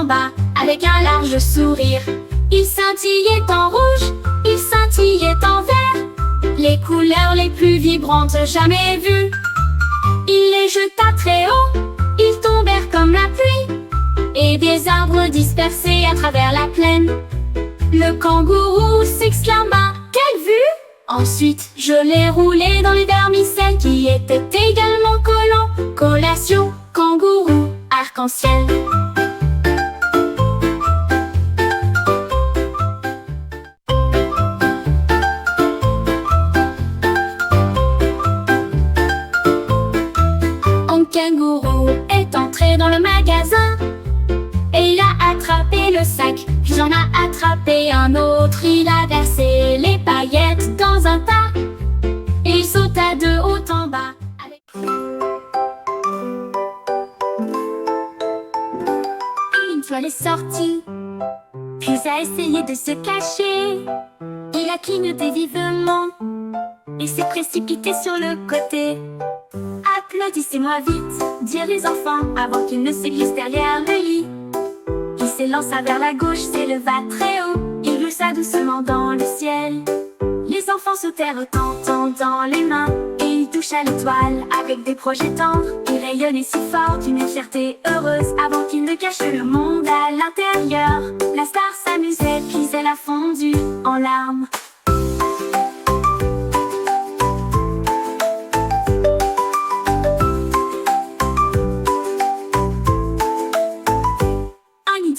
en bas, avec un large sourire. Il scintillait en rouge, il scintillait en vert, les couleurs les plus vibrantes jamais vues. Il les jeta très haut, ils tombèrent comme la pluie, et des arbres dispersés à travers la plaine. Le kangourou s'exclama: quelle vue! Ensuite, je l'ai roulé dans les vermicelles qui étaient également collants. Collation, kangourou, arc-en-ciel. Un kangourou est entré dans le magasin et il a attrapé le sac. Puis en a attrapé un autre. Il a versé les paillettes dans un tas et il sauta de haut en bas. Une fois les sorties, puis a essayé de se cacher. Il a clignoté vivement et s'est précipité sur le côté. Applaudissez-moi vite, dirent les enfants avant qu'il ne se glisse derrière le lit. Il s'élança vers la gauche, s'éleva très haut, il glissa doucement dans le ciel. Les enfants sautèrent tendant les mains et il toucha l'étoile avec des projets tendres. Il rayonnait si fort d'une fierté heureuse avant qu'il ne cache le monde à l'intérieur. La star s'amusait puis elle a fondu en larmes.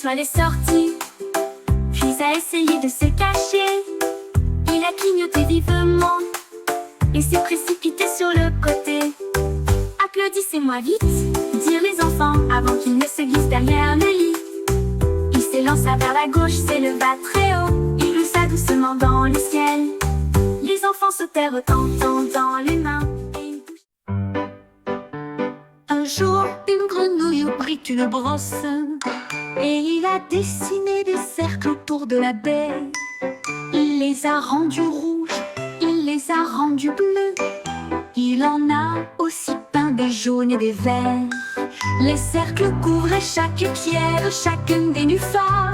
Elle est sortie, puis a essayé de se cacher. Il a clignoté vivement et s'est précipité sur le côté. Applaudissez-moi vite, dirent les enfants avant qu'il ne se glisse derrière le lit. Il s'élança vers la gauche, s'éleva très haut, il glissa doucement dans le ciel. Les enfants sautèrent tendant les mains et un jour, une grenouille prit une brosse et il a dessiné des cercles autour de la baie. Il les a rendus rouges, il les a rendus bleus. Il en a aussi peint des jaunes et des verts. Les cercles couvraient chaque pierre, chacun des nénuphars,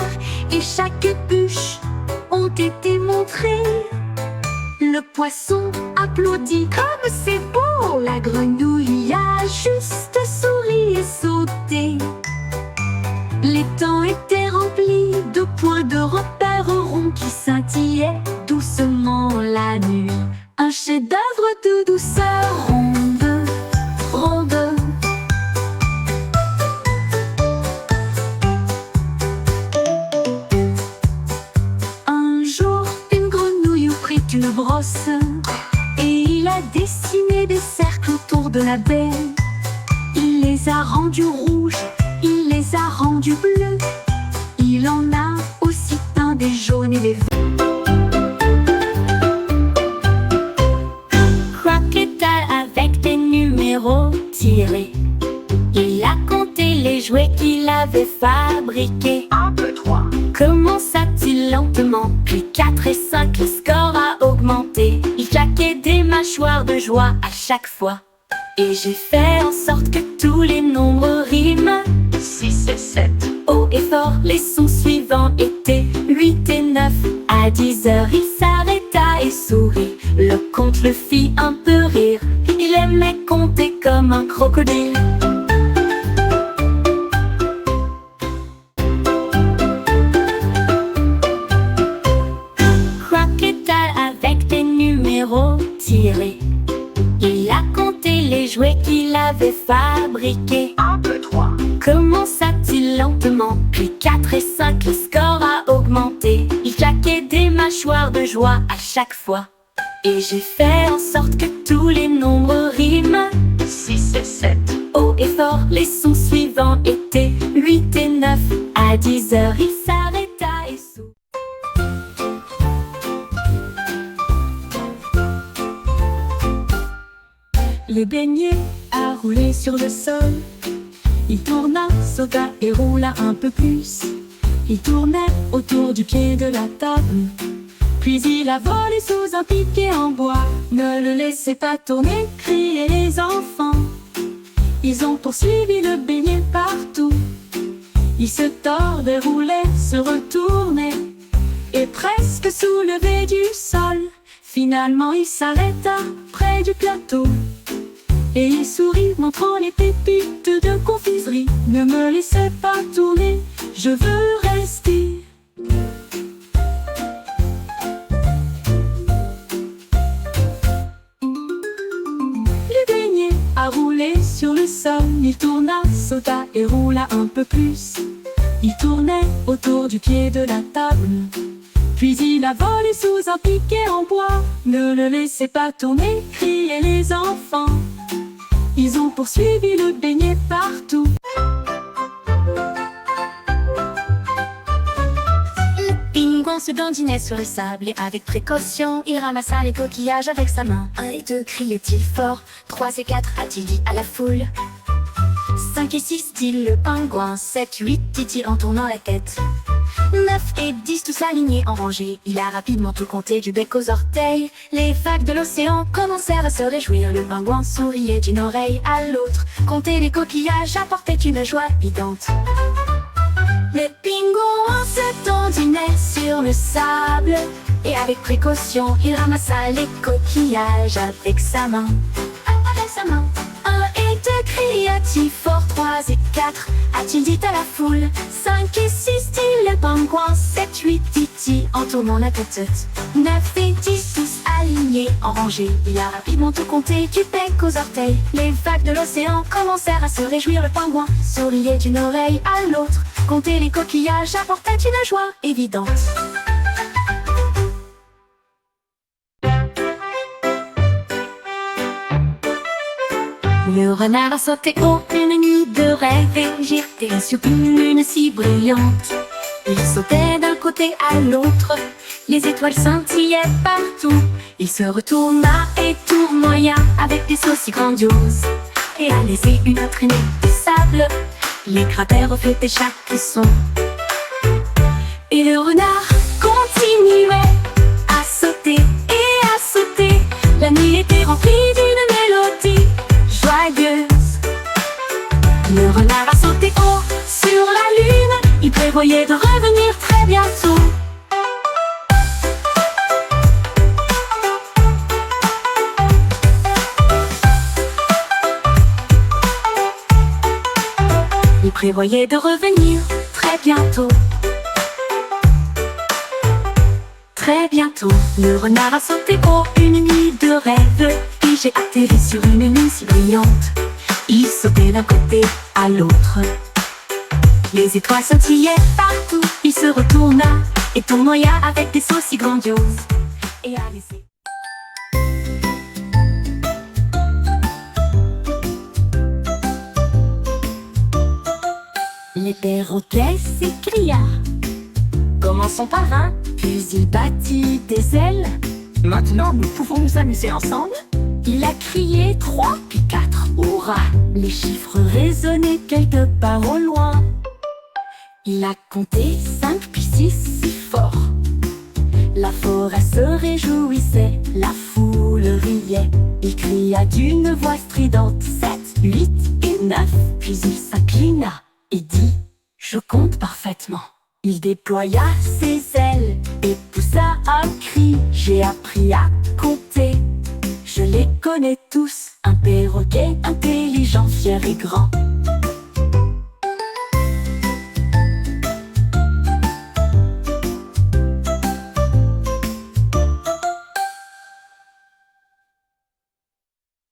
et chaque bûche ont été montrées. Le poisson applaudit comme c'est beau. La grenouille a juste souri et sauté. Les temps étaient remplis de points de repère ronds qui scintillaient doucement la nuit. Un chef-d'œuvre de douceur ronde, ronde. Un jour, une grenouille prit une brosse et il a dessiné des cercles autour de la baie. Il les a rendus rouges, il les a rendus bleus. Il en a aussi peint des jaunes et des verts. Crocodile avec des numéros tirés. Il a compté les jouets qu'il avait fabriqués. 1, 2, 3. Commença-t-il lentement, puis 4 et 5, le score a augmenté. Il claquait des mâchoires de joie à chaque fois. Et j'ai fait en sorte que tous les nombres riment. 6 et 7. Haut et fort, les sons suivants étaient 8 et 9. À 10 heures, il s'arrêta et sourit. Le compte le fit un peu rire. Il aimait compter comme un crocodile. Crocodile avec des numéros tirés. Il a compté les jouets qu'il avait fabriqués. 1, 2, 3. Commença-t-il lentement, puis 4 et 5, le score a augmenté. Il claquait des mâchoires de joie à chaque fois. Et j'ai fait en sorte que tous les nombres riment. 6 et 7. Haut et fort, les sons suivants étaient 8 et 9. À 10 heures, il s'arrêta et sourit. Le beignet a roulé sur le sol. Il tourna, sauta et roula un peu plus. Il tournait autour du pied de la table. Puis il a volé sous un piquet en bois. Ne le laissez pas tourner, criaient les enfants. Ils ont poursuivi le beignet partout. Il se tordait, roulait, se retournait, et presque soulevé du sol. Finalement il s'arrêta près du plateau, et il sourit, montrant les pépites de confiserie. Ne me laissez pas tourner, je veux rester. Le beignet a roulé sur le sol. Il tourna, sauta et roula un peu plus. Il tournait autour du pied de la table, puis il a volé sous un piquet en bois. Ne le laissez pas tourner, criaient les enfants. Ils ont poursuivi le beignet partout. Le pingouin se dandinait sur le sable et avec précaution, il ramassa les coquillages avec sa main. 1 et 2, criait-il fort. 3 et 4, a-t-il dit à la foule. 5 et 6, dit le pingouin. 7, 8, dit-il en tournant la tête. 9 et 10, tous alignés en rangée. Il a rapidement tout compté du bec aux orteils. Les vagues de l'océan commencèrent à se réjouir. Le pingouin souriait d'une oreille à l'autre. Compter les coquillages apportait une joie évidente. Le pingouin se dandinait sur le sable, et avec précaution, il ramassa les coquillages avec sa main. Avec sa main. 1 et 2, cria-t-il fort. 3 et 4, a-t-il dit à la foule. 5 et 6, dit le pingouin. 7, 8, dit-il en tournant la tête. 9 et 10, tous alignés en rangée. Il a rapidement tout compté du bec aux orteils. Les vagues de l'océan commencèrent à se réjouir. Le pingouin souriait d'une oreille à l'autre. Compter les coquillages apportait une joie évidente. Le renard a sauté haut une nuit de rêve et jeté sur une lune si brillante. Il sautait d'un côté à l'autre, les étoiles scintillaient partout. Il se retourna et tournoya avec des sauts si grandioses, et a laissé une traînée de sable. Les cratères reflétaient chaque son, et le renard continuait à sauter et à sauter. La nuit était remplie d'une mélodie joyeuse. Le renard a sauté haut sur la lune. Il prévoyait de revenir très bientôt. Il prévoyait de revenir très bientôt. Très bientôt, le renard a sauté haut une nuit de rêve, et j'ai atterri sur une lune si brillante. Il sautait d'un côté à l'autre, les étoiles scintillaient partout. Il se retourna et tournoya avec des sauts si grandioses, et a laissé. Les perroquets s'écria: commençons par un. Puis il battit des ailes. Maintenant nous pouvons nous amuser ensemble. Il a crié 3 puis 4, hurrah! Les chiffres résonnaient quelque part au loin. Il a compté 5 puis 6 si fort. La forêt se réjouissait, la foule riait. Il cria d'une voix stridente 7, 8 et 9. Puis il s'inclina et dit: je compte parfaitement. Il déploya ses ailes et poussa un cri: j'ai appris à compter. Je les connais tous, un perroquet intelligent, fier et grand.